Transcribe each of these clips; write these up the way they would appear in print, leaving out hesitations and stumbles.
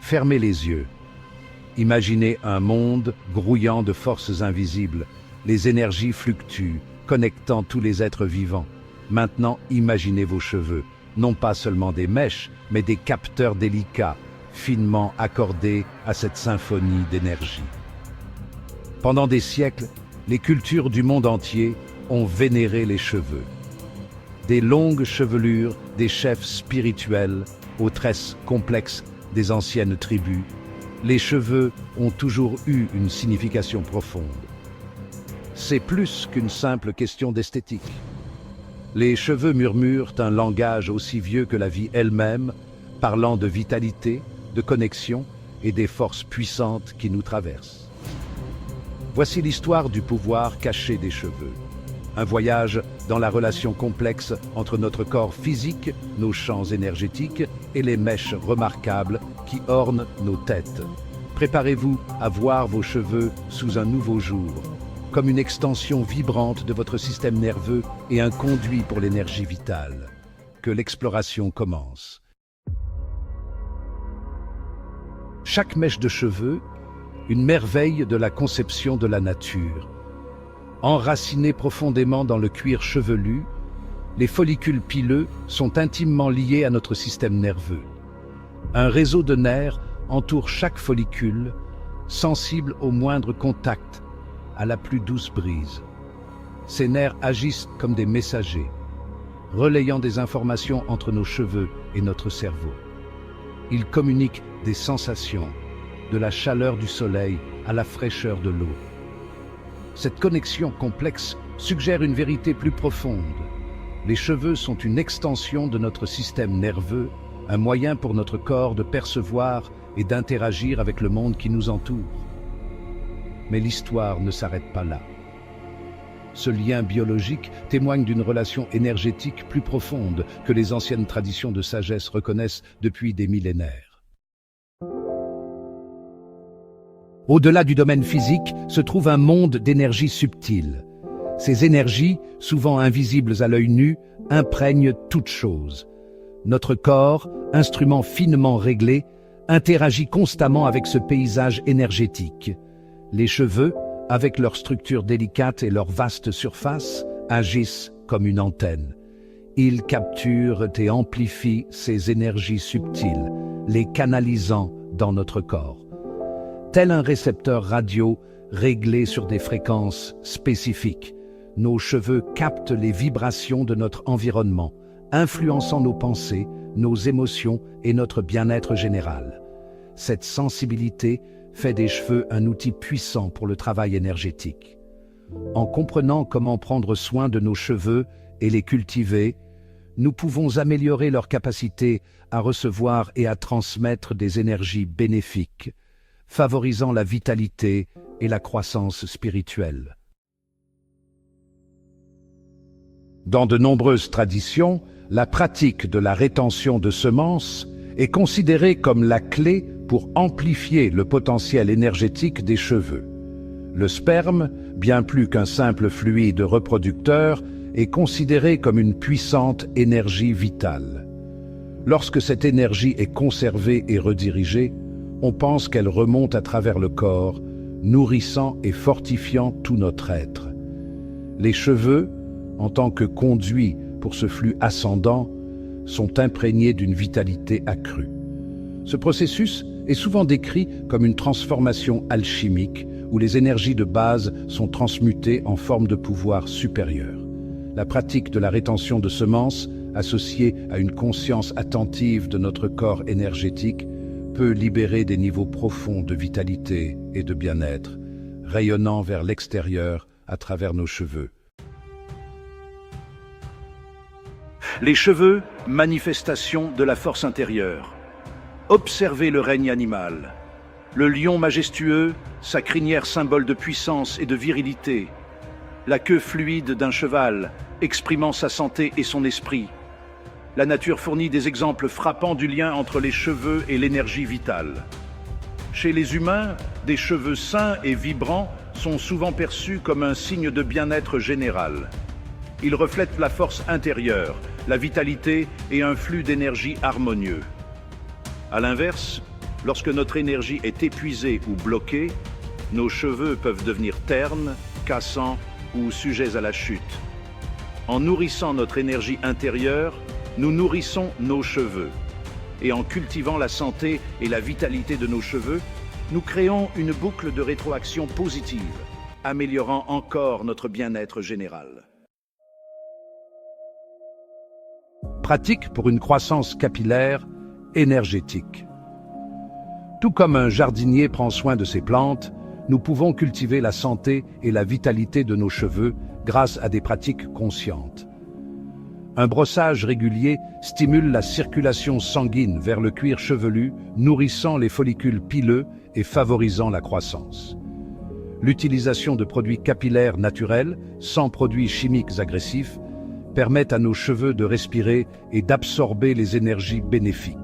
Fermez les yeux. Imaginez un monde grouillant de forces invisibles. Les énergies fluctuent, connectant tous les êtres vivants. Maintenant, imaginez vos cheveux, non pas seulement des mèches, mais des capteurs délicats, finement accordés à cette symphonie d'énergie. Pendant des siècles, les cultures du monde entier ont vénéré les cheveux. Des longues chevelures des chefs spirituels aux tresses complexes des anciennes tribus, les cheveux ont toujours eu une signification profonde. C'est plus qu'une simple question d'esthétique. Les cheveux murmurent un langage aussi vieux que la vie elle-même, parlant de vitalité, de connexion et des forces puissantes qui nous traversent. Voici l'histoire du pouvoir caché des cheveux. Un voyage dans la relation complexe entre notre corps physique, nos champs énergétiques et les mèches remarquables qui ornent nos têtes. Préparez-vous à voir vos cheveux sous un nouveau jour, comme une extension vibrante de votre système nerveux et un conduit pour l'énergie vitale. Que l'exploration commence. Chaque mèche de cheveux, une merveille de la conception de la nature. Enracinés profondément dans le cuir chevelu, les follicules pileux sont intimement liés à notre système nerveux. Un réseau de nerfs entoure chaque follicule, sensible au moindre contact, à la plus douce brise. Ces nerfs agissent comme des messagers, relayant des informations entre nos cheveux et notre cerveau. Ils communiquent des sensations, de la chaleur du soleil à la fraîcheur de l'eau. Cette connexion complexe suggère une vérité plus profonde. Les cheveux sont une extension de notre système nerveux, un moyen pour notre corps de percevoir et d'interagir avec le monde qui nous entoure. Mais l'histoire ne s'arrête pas là. Ce lien biologique témoigne d'une relation énergétique plus profonde que les anciennes traditions de sagesse reconnaissent depuis des millénaires. Au-delà du domaine physique se trouve un monde d'énergie subtile. Ces énergies, souvent invisibles à l'œil nu, imprègnent toute chose. Notre corps, instrument finement réglé, interagit constamment avec ce paysage énergétique. Les cheveux, avec leur structure délicate et leur vaste surface, agissent comme une antenne. Ils capturent et amplifient ces énergies subtiles, les canalisant dans notre corps. Tel un récepteur radio réglé sur des fréquences spécifiques, nos cheveux captent les vibrations de notre environnement, influençant nos pensées, nos émotions et notre bien-être général. Cette sensibilité fait des cheveux un outil puissant pour le travail énergétique. En comprenant comment prendre soin de nos cheveux et les cultiver, nous pouvons améliorer leur capacité à recevoir et à transmettre des énergies bénéfiques, favorisant la vitalité et la croissance spirituelle. Dans de nombreuses traditions, la pratique de la rétention de semences est considérée comme la clé pour amplifier le potentiel énergétique des cheveux. Le sperme, bien plus qu'un simple fluide reproducteur, est considéré comme une puissante énergie vitale. Lorsque cette énergie est conservée et redirigée, on pense qu'elle remonte à travers le corps, nourrissant et fortifiant tout notre être. Les cheveux, en tant que conduits pour ce flux ascendant, sont imprégnés d'une vitalité accrue. Ce processus est souvent décrit comme une transformation alchimique où les énergies de base sont transmutées en forme de pouvoir supérieur. La pratique de la rétention de semences, associée à une conscience attentive de notre corps énergétique, peut libérer des niveaux profonds de vitalité et de bien-être, rayonnant vers l'extérieur à travers nos cheveux. Les cheveux, manifestation de la force intérieure. Observez le règne animal. Le lion majestueux, sa crinière symbole de puissance et de virilité. La queue fluide d'un cheval, exprimant sa santé et son esprit. La nature fournit des exemples frappants du lien entre les cheveux et l'énergie vitale. Chez les humains, des cheveux sains et vibrants sont souvent perçus comme un signe de bien-être général. Ils reflètent la force intérieure, la vitalité et un flux d'énergie harmonieux. À l'inverse, Lorsque notre énergie est épuisée ou bloquée, nos cheveux peuvent devenir ternes, cassants ou sujets à la chute. En nourrissant notre énergie intérieure, nous nourrissons nos cheveux. Et en cultivant la santé et la vitalité de nos cheveux, nous créons une boucle de rétroaction positive, améliorant encore notre bien-être général. Pratique pour une croissance capillaire énergétique. Tout comme un jardinier prend soin de ses plantes, nous pouvons cultiver la santé et la vitalité de nos cheveux grâce à des pratiques conscientes. Un brossage régulier stimule la circulation sanguine vers le cuir chevelu, nourrissant les follicules pileux et favorisant la croissance. L'utilisation de produits capillaires naturels, sans produits chimiques agressifs, permettent à nos cheveux de respirer et d'absorber les énergies bénéfiques.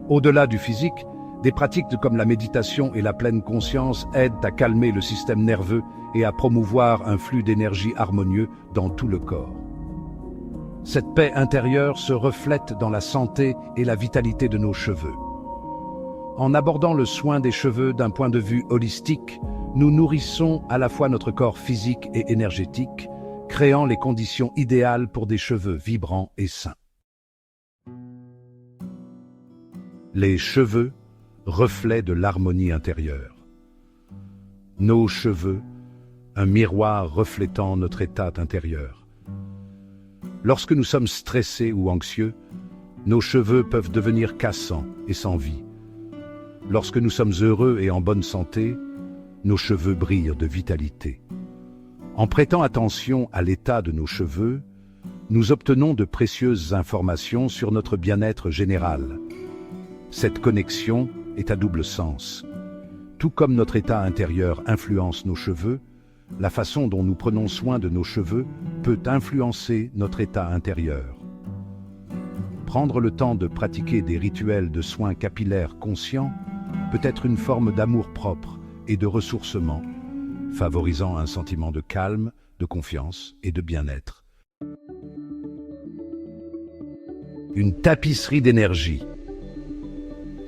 Au-delà du physique, des pratiques comme la méditation et la pleine conscience aident à calmer le système nerveux et à promouvoir un flux d'énergie harmonieux dans tout le corps. Cette paix intérieure se reflète dans la santé et la vitalité de nos cheveux. En abordant le soin des cheveux d'un point de vue holistique, nous nourrissons à la fois notre corps physique et énergétique, créant les conditions idéales pour des cheveux vibrants et sains. Les cheveux, reflet de l'harmonie intérieure. Nos cheveux, un miroir reflétant notre état intérieur. Lorsque nous sommes stressés ou anxieux, nos cheveux peuvent devenir cassants et sans vie. Lorsque nous sommes heureux et en bonne santé, nos cheveux brillent de vitalité. En prêtant attention à l'état de nos cheveux, nous obtenons de précieuses informations sur notre bien-être général. Cette connexion est à double sens. Tout comme notre état intérieur influence nos cheveux, la façon dont nous prenons soin de nos cheveux peut influencer notre état intérieur. Prendre le temps de pratiquer des rituels de soins capillaires conscients peut être une forme d'amour-propre et de ressourcement, favorisant un sentiment de calme, de confiance et de bien-être. Une tapisserie d'énergie.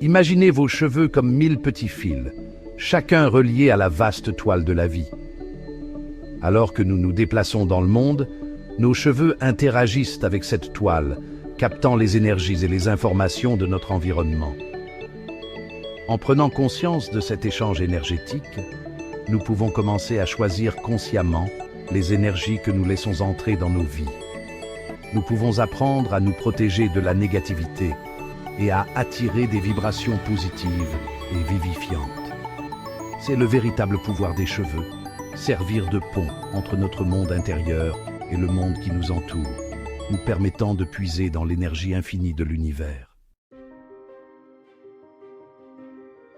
Imaginez vos cheveux comme 1000 petits fils, chacun relié à la vaste toile de la vie. Alors que nous nous déplaçons dans le monde, nos cheveux interagissent avec cette toile, captant les énergies et les informations de notre environnement. En prenant conscience de cet échange énergétique, nous pouvons commencer à choisir consciemment les énergies que nous laissons entrer dans nos vies. Nous pouvons apprendre à nous protéger de la négativité et à attirer des vibrations positives et vivifiantes. C'est le véritable pouvoir des cheveux, servir de pont entre notre monde intérieur et le monde qui nous entoure, nous permettant de puiser dans l'énergie infinie de l'univers.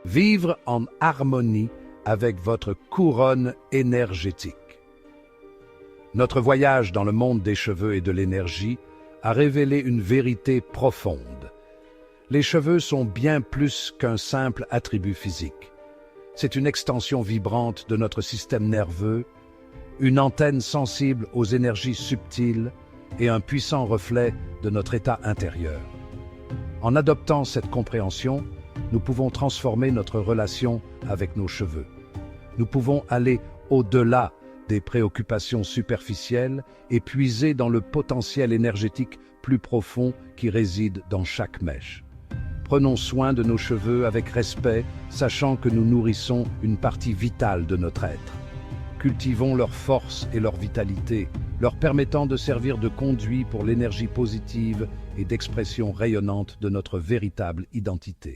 Vivre en harmonie avec votre couronne énergétique. Notre voyage dans le monde des cheveux et de l'énergie a révélé une vérité profonde. Les cheveux sont bien plus qu'un simple attribut physique. C'est une extension vibrante de notre système nerveux, une antenne sensible aux énergies subtiles et un puissant reflet de notre état intérieur. En adoptant cette compréhension, nous pouvons transformer notre relation avec nos cheveux. Nous pouvons aller au-delà des préoccupations superficielles et puiser dans le potentiel énergétique plus profond qui réside dans chaque mèche. Prenons soin de nos cheveux avec respect, sachant que nous nourrissons une partie vitale de notre être. Cultivons leur force et leur vitalité, leur permettant de servir de conduit pour l'énergie positive et d'expression rayonnante de notre véritable identité.